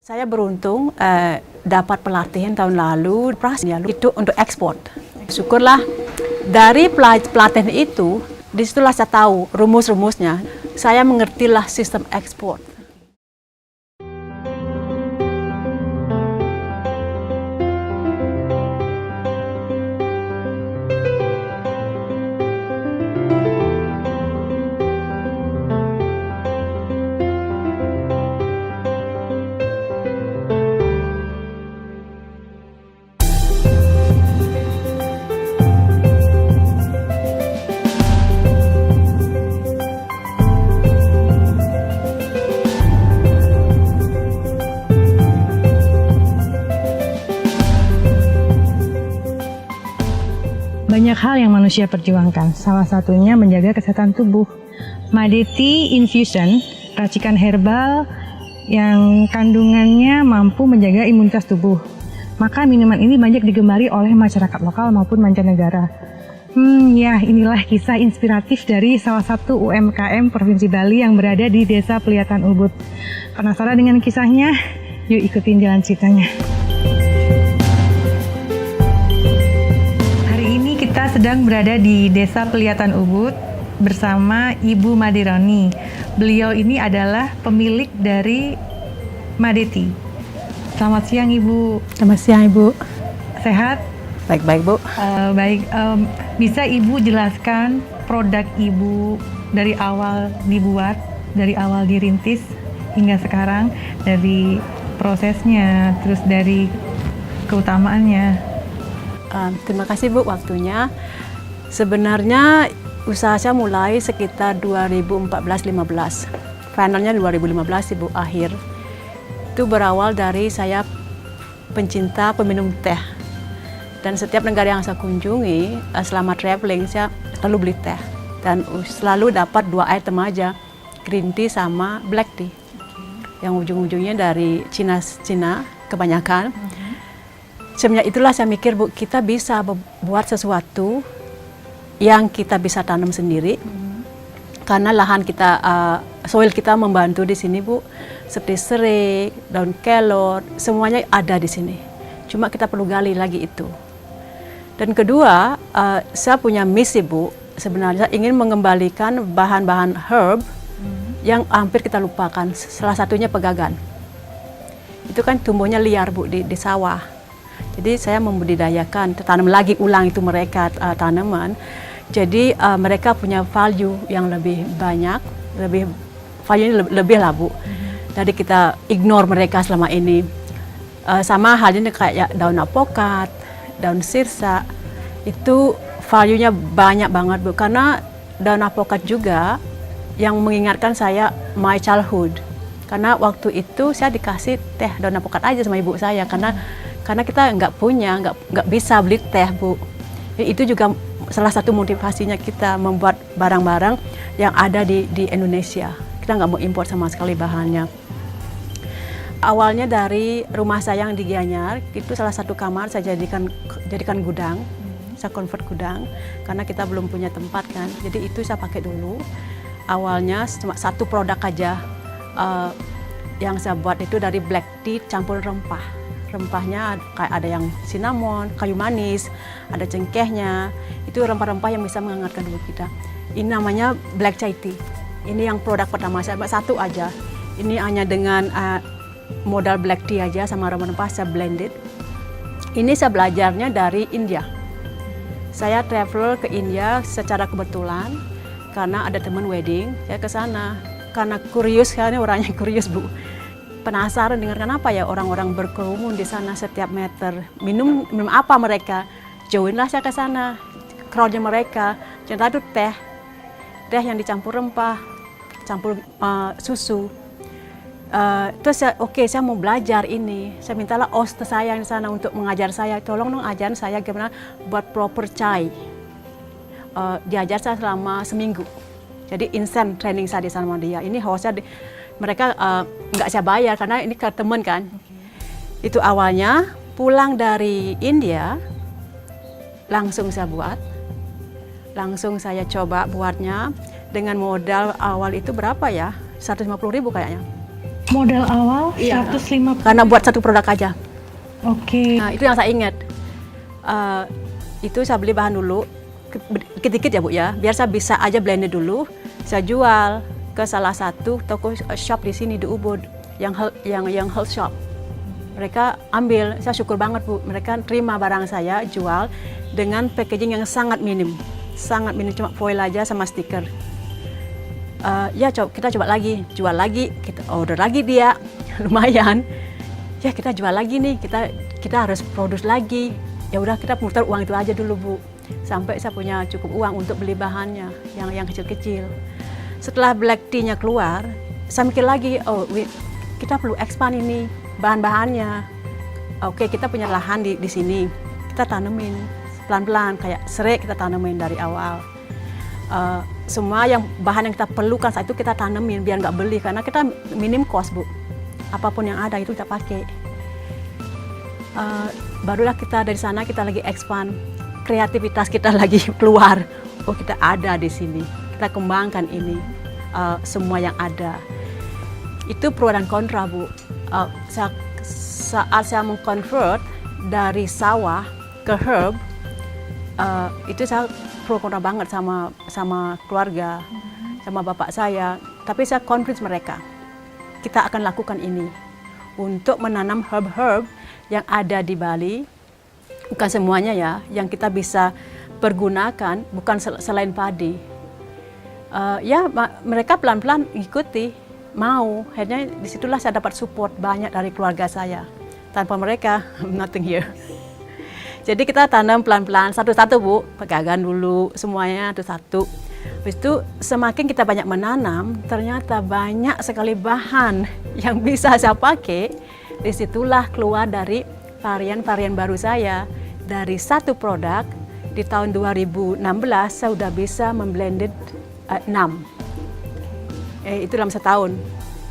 Saya beruntung dapat pelatihan tahun lalu itu untuk ekspor. Syukurlah dari pelatihan itu, disitulah saya tahu rumus-rumusnya. Saya mengertilah sistem ekspor. Banyak hal yang manusia perjuangkan, salah satunya menjaga kesehatan tubuh. Madeti Infusion, racikan herbal yang kandungannya mampu menjaga imunitas tubuh. Maka minuman ini banyak digemari oleh masyarakat lokal maupun mancanegara. Ya, inilah kisah inspiratif dari salah satu UMKM Provinsi Bali yang berada di Desa Pelihatan Ubud. Penasaran dengan kisahnya? Yuk ikutin jalan ceritanya. Kita sedang berada di Desa Pelihatan Ubud bersama Ibu Madironi. Beliau ini adalah pemilik dari Madeti. Selamat siang Ibu. Selamat siang Ibu. Sehat? Baik-baik Bu. Baik. Bisa Ibu jelaskan produk Ibu dari awal dibuat, dari awal dirintis hingga sekarang, dari prosesnya, terus dari keutamaannya. Terima kasih Bu waktunya. Sebenarnya usaha saya mulai sekitar 2014-15. Finalnya 2015 Ibu akhir. Itu berawal dari saya pencinta peminum teh. Dan setiap negara yang saya kunjungi selama traveling saya selalu beli teh. Dan selalu dapat 2 item aja, green tea sama black tea. Yang ujung-ujungnya dari Cina kebanyakan. Sebenarnya itulah saya mikir Bu, kita bisa buat sesuatu yang kita bisa tanam sendiri. Karena lahan kita, soil kita membantu di sini Bu, seperti serai, daun kelor, semuanya ada di sini. Cuma kita perlu gali lagi itu. Dan kedua, saya punya misi Bu, sebenarnya ingin mengembalikan bahan-bahan herb yang hampir kita lupakan. Salah satunya pegagan. Itu kan tumbuhnya liar Bu di sawah. Jadi saya membudidayakan, tanam lagi ulang itu mereka tanaman. Jadi mereka punya value yang lebih banyak, value-nya lebih lah Bu. Jadi kita ignore mereka selama ini. Sama halnya kayak daun apokat, daun sirsa, itu value-nya banyak banget Bu. Karena daun apokat juga yang mengingatkan saya my childhood. Karena waktu itu saya dikasih teh daun apokat aja sama ibu saya, karena kita nggak punya, nggak bisa beli teh Bu. Itu juga salah satu motivasinya kita membuat barang-barang yang ada di Indonesia. Kita nggak mau impor sama sekali bahannya. Awalnya dari rumah saya yang di Gianyar, itu salah satu kamar saya jadikan gudang. Saya convert gudang, karena kita belum punya tempat kan. Jadi itu saya pakai dulu. Awalnya cuma satu produk aja yang saya buat itu dari black tea campur rempah. Rempahnya kayak ada yang cinnamon, kayu manis, ada cengkehnya. Itu rempah-rempah yang bisa menghangatkan tubuh kita. Ini namanya black chai tea. Ini yang produk pertama saya buat satu aja. Ini hanya dengan modal black tea aja sama rempah-rempah saya blended. Ini saya belajarnya dari India. Saya travel ke India secara kebetulan karena ada teman wedding, saya ke sana. Karena kurius, karena orangnya kurius Bu. Penasaran dengan kenapa ya orang-orang berkerumun di sana setiap meter. Minum apa mereka? Joinlah saya ke sana. Crowdnya mereka. Ternyata itu teh yang dicampur rempah, campur susu. Terus saya mau belajar ini. Saya mintalah host saya di sana untuk mengajar saya. Tolong dong ajarin saya gimana buat proper chai. Diajar saya selama seminggu. Jadi instant training saya di sana sama dia. Ini hostnya mereka nggak saya bayar karena ini ke temen kan. Itu awalnya pulang dari India langsung saya buat, langsung saya coba buatnya dengan modal awal itu berapa ya, 150.000 kayaknya. Modal awal Iya. 150. Karena buat satu produk aja. Oke. Nah, itu yang saya ingat. Itu saya beli bahan dulu, dikit-dikit ya Bu ya, biar saya bisa aja blended dulu. Saya jual ke salah satu toko shop di sini di Ubud, yang health shop. Mereka ambil, saya syukur banget Bu, mereka terima barang saya, jual dengan packaging yang sangat minim, cuma foil aja sama stiker. Ya kita coba lagi, jual lagi, kita order lagi dia, lumayan. Ya kita jual lagi nih, kita harus produce lagi. Ya udah kita putar uang itu aja dulu Bu, sampai saya punya cukup uang untuk beli bahannya yang kecil-kecil. Setelah black tea-nya keluar, saya mikir lagi, kita perlu expand ini bahan-bahannya. Oke, kita punya lahan di sini, kita tanemin pelan-pelan kayak serai, kita tanemin dari awal. Semua bahan yang kita perlukan saat itu kita tanemin biar nggak beli, karena kita minim cost Bu. Apapun yang ada itu kita pakai. Barulah kita dari sana kita lagi expand, kreativitas kita lagi keluar. Oh kita ada di sini, kita kembangkan ini, semua yang ada. Itu pro dan kontra Bu. Saat saya mengconvert dari sawah ke herb, itu saya pro kontra banget sama keluarga, sama bapak saya. Tapi saya convince mereka, kita akan lakukan ini untuk menanam herb-herb yang ada di Bali, bukan semuanya ya, yang kita bisa pergunakan, bukan selain padi. Mereka pelan-pelan ikuti, mau. Akhirnya disitulah saya dapat support banyak dari keluarga saya. Tanpa mereka, nothing here. Jadi kita tanam pelan-pelan, satu-satu Bu, pegangan dulu semuanya satu-satu. Habis itu semakin kita banyak menanam, ternyata banyak sekali bahan yang bisa saya pakai. Disitulah keluar dari varian-varian baru saya. Dari satu produk, di tahun 2016 saya sudah bisa memblended 6. Itu dalam setahun.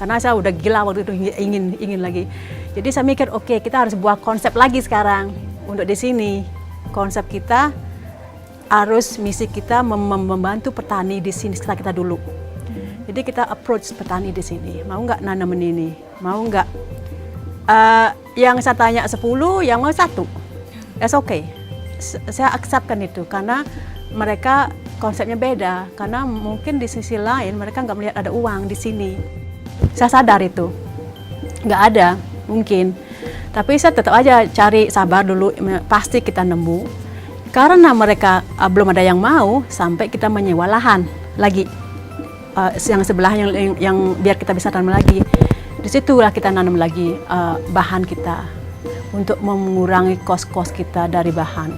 Karena saya udah gila waktu itu, ingin lagi. Jadi saya mikir, oke, kita harus buat konsep lagi sekarang. Untuk di sini, konsep kita misi kita membantu petani di sini sekitar kita dulu. Jadi kita approach petani di sini, mau nggak nanamin ini, mau nggak yang saya tanya 10, yang mau 1, that's okay. Saya acceptkan itu karena mereka konsepnya beda, karena mungkin di sisi lain mereka nggak melihat ada uang di sini. Saya sadar itu, nggak ada mungkin. Tapi saya tetap aja cari, sabar dulu, pasti kita nemu. Karena mereka belum ada yang mau, sampai kita menyewa lahan lagi. Yang sebelah yang biar kita bisa tanam lagi. Disitulah kita nanam lagi bahan kita untuk mengurangi kos-kos kita dari bahan.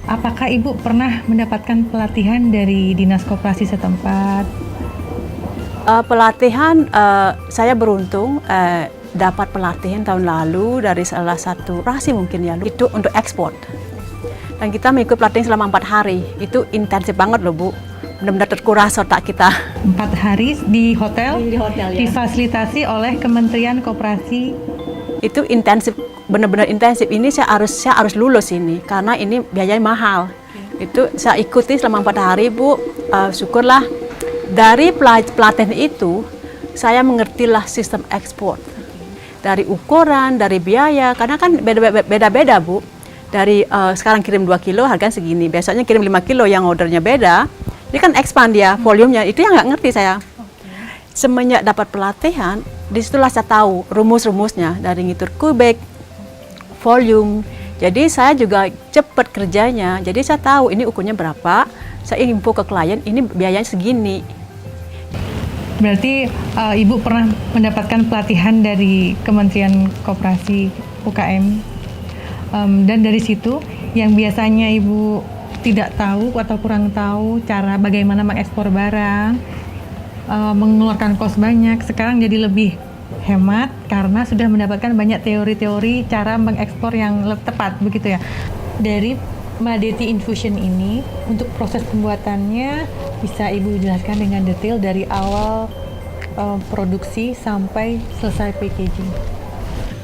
Apakah Ibu pernah mendapatkan pelatihan dari Dinas Koperasi setempat? Pelatihan, saya beruntung dapat pelatihan tahun lalu dari salah satu rasi mungkin ya, itu untuk ekspor. Dan kita mengikuti pelatihan selama 4 hari, itu intensif banget loh Bu, benar-benar terkuras otak kita. 4 hari di hotel? Di hotel ya. Difasilitasi oleh Kementerian Koperasi. Itu intensif, benar-benar intensif. Ini saya harus lulus ini, karena ini biayanya mahal. Itu saya ikuti selama 4 hari Bu, syukurlah dari pelatihan itu, saya mengertilah sistem ekspor. Dari ukuran, dari biaya, karena kan beda-beda Bu. Dari sekarang kirim 2 kilo harganya segini, besoknya kirim 5 kilo yang ordernya beda. Ini kan expand ya, volumenya, itu yang nggak ngerti saya. Semenjak dapat pelatihan, disitulah saya tahu rumus-rumusnya, dari ngitur kubik, volume. Jadi saya juga cepat kerjanya, jadi saya tahu ini ukurnya berapa, saya info ke klien, ini biayanya segini. Berarti Ibu pernah mendapatkan pelatihan dari Kementerian Koperasi UKM, dan dari situ yang biasanya Ibu tidak tahu atau kurang tahu cara bagaimana mengekspor barang, mengeluarkan kos banyak, sekarang jadi lebih hemat karena sudah mendapatkan banyak teori-teori cara mengekspor yang tepat, begitu ya. Dari Madeti Infusion ini, untuk proses pembuatannya bisa Ibu jelaskan dengan detail dari awal produksi sampai selesai packaging.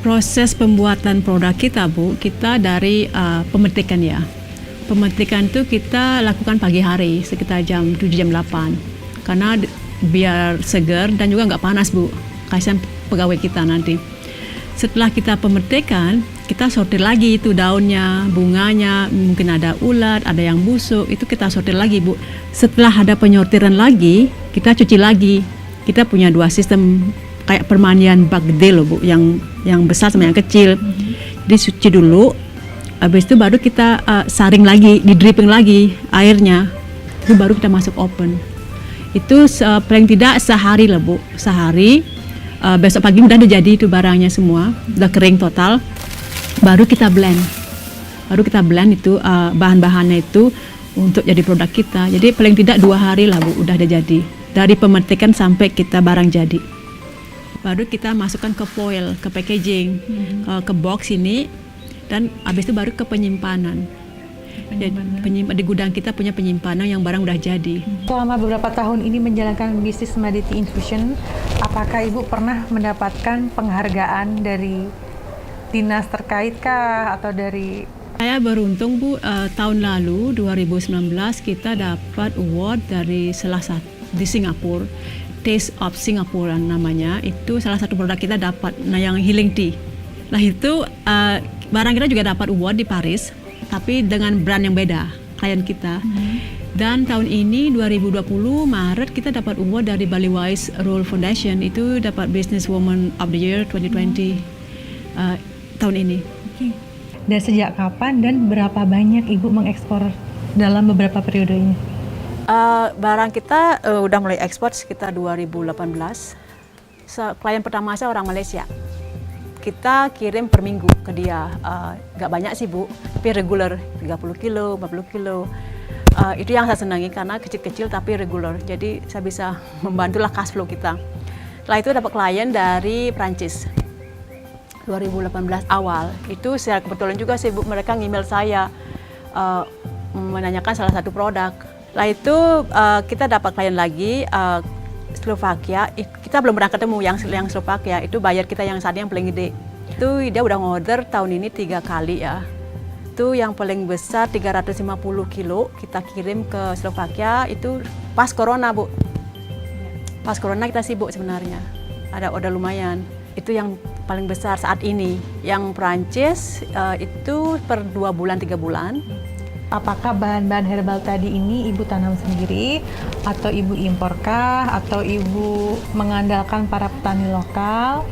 Proses pembuatan produk kita Bu, kita dari pemetikan ya. Pemetikan itu kita lakukan pagi hari sekitar jam 7 jam 8. Karena biar segar dan juga nggak panas Bu. Kasihan pegawai kita nanti. Setelah kita pemetikan, kita sortir lagi itu daunnya, bunganya, mungkin ada ulat, ada yang busuk, itu kita sortir lagi, Bu. Setelah ada penyortiran lagi, kita cuci lagi. Kita punya 2 sistem kayak permandian bak gede loh, Bu, yang besar sama yang kecil. Dicuci dulu, habis itu baru kita saring lagi, di dripping lagi airnya. Itu baru kita masuk oven. Itu paling tidak sehari lah, Bu, sehari. Besok pagi udah jadi itu barangnya semua, udah kering total. Baru kita blend itu bahan-bahannya itu untuk jadi produk kita. Jadi paling tidak 2 hari lah, Bu, udah ada jadi. Dari pemetikan sampai kita barang jadi. Baru kita masukkan ke foil, ke packaging, ke box ini, dan habis itu baru ke penyimpanan. Di gudang kita punya penyimpanan yang barang udah jadi. Selama beberapa tahun ini menjalankan bisnis Madeti Infusion, apakah Ibu pernah mendapatkan penghargaan dari dinas terkait kah atau dari... Saya beruntung, Bu, tahun lalu 2019 kita dapat award dari salah satu di Singapura, Taste of Singapore namanya. Itu salah satu produk kita dapat, yang healing tea. Nah itu barang kita juga dapat award di Paris, tapi dengan brand yang beda, klien kita. Dan tahun ini 2020 Maret kita dapat award dari Bali Wise Role Foundation, itu dapat Business Woman of the Year 2020 tahun ini. Dan sejak kapan dan berapa banyak Ibu mengekspor dalam beberapa periode ini? Barang kita udah mulai ekspor sekitar 2018. Klien pertama saya orang Malaysia. Kita kirim per minggu ke dia, nggak banyak sih, Bu, tapi regular, 30 kilo, 40 kilo. Itu yang saya senangi karena kecil-kecil tapi regular, jadi saya bisa membantulah cash flow kita. Setelah itu dapat klien dari Prancis, 2018 awal. Itu secara kebetulan juga sih, Bu, mereka email saya menanyakan salah satu produk. Setelah itu kita dapat klien lagi, Slovakia. Kita belum pernah ketemu yang Slovakia, itu buyer kita yang saat ini yang paling gede. Itu dia udah ngorder tahun ini 3 kali ya. Itu yang paling besar 350 kilo kita kirim ke Slovakia, itu pas corona, Bu. Pas corona kita sibuk sebenarnya, ada order lumayan. Itu yang paling besar saat ini. Yang Prancis itu per 2 bulan 3 bulan. Apakah bahan-bahan herbal tadi ini Ibu tanam sendiri atau Ibu imporkah atau Ibu mengandalkan para petani lokal?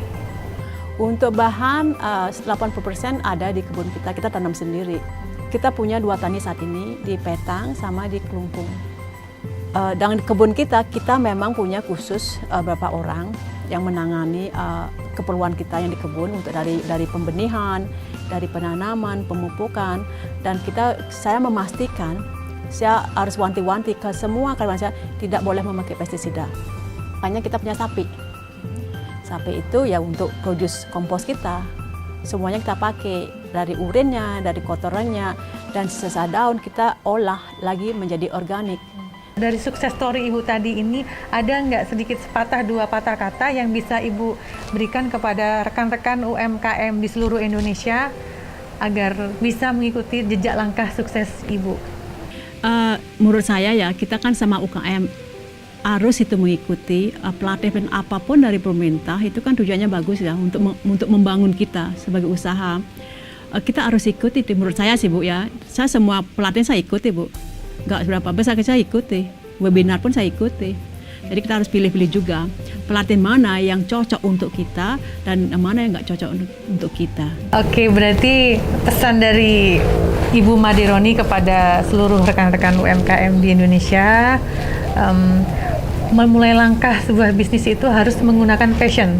Untuk bahan 80% ada di kebun kita tanam sendiri. Kita punya 2 tani saat ini di Petang sama di Kelungkung. Dan di kebun kita memang punya khusus beberapa orang yang menangani keperluan kita yang di kebun, untuk dari pembenihan, dari penanaman, pemupukan, dan saya memastikan, saya harus wanti-wanti ke semua karyawan saya tidak boleh memakai pestisida. Makanya kita punya sapi. Sapi itu ya untuk produce kompos kita. Semuanya kita pakai, dari urinnya, dari kotorannya, dan sisa daun kita olah lagi menjadi organik. Dari sukses story Ibu tadi ini, ada nggak sedikit sepatah 2 patah kata yang bisa Ibu berikan kepada rekan-rekan UMKM di seluruh Indonesia agar bisa mengikuti jejak langkah sukses Ibu? Menurut saya ya, kita kan sama UKM harus itu mengikuti pelatihan apapun dari pemerintah, itu kan tujuannya bagus ya, untuk membangun kita sebagai usaha. Kita harus ikuti, menurut saya sih, Bu ya. Saya semua pelatihan saya ikuti, Bu. Nggak seberapa besar saya ikuti, webinar pun saya ikuti. Jadi kita harus pilih-pilih juga pelatihan mana yang cocok untuk kita dan mana yang nggak cocok untuk kita. Oke, berarti pesan dari Ibu Madironi kepada seluruh rekan-rekan UMKM di Indonesia, memulai langkah sebuah bisnis itu harus menggunakan passion,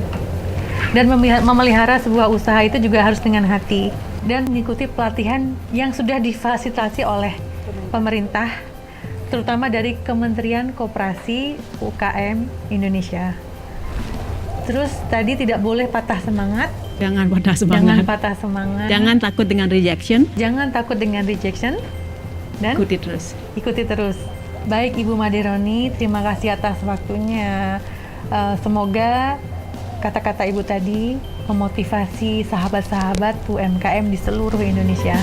dan memelihara sebuah usaha itu juga harus dengan hati, dan mengikuti pelatihan yang sudah difasilitasi oleh pemerintah, terutama dari Kementerian Koperasi UKM Indonesia. Terus tadi tidak boleh patah semangat. Jangan patah semangat. Jangan patah semangat. Jangan takut dengan rejection. Jangan takut dengan rejection. Dan ikuti terus. Ikuti terus. Baik Ibu Madironi, terima kasih atas waktunya. Semoga kata-kata Ibu tadi memotivasi sahabat-sahabat UMKM di seluruh Indonesia.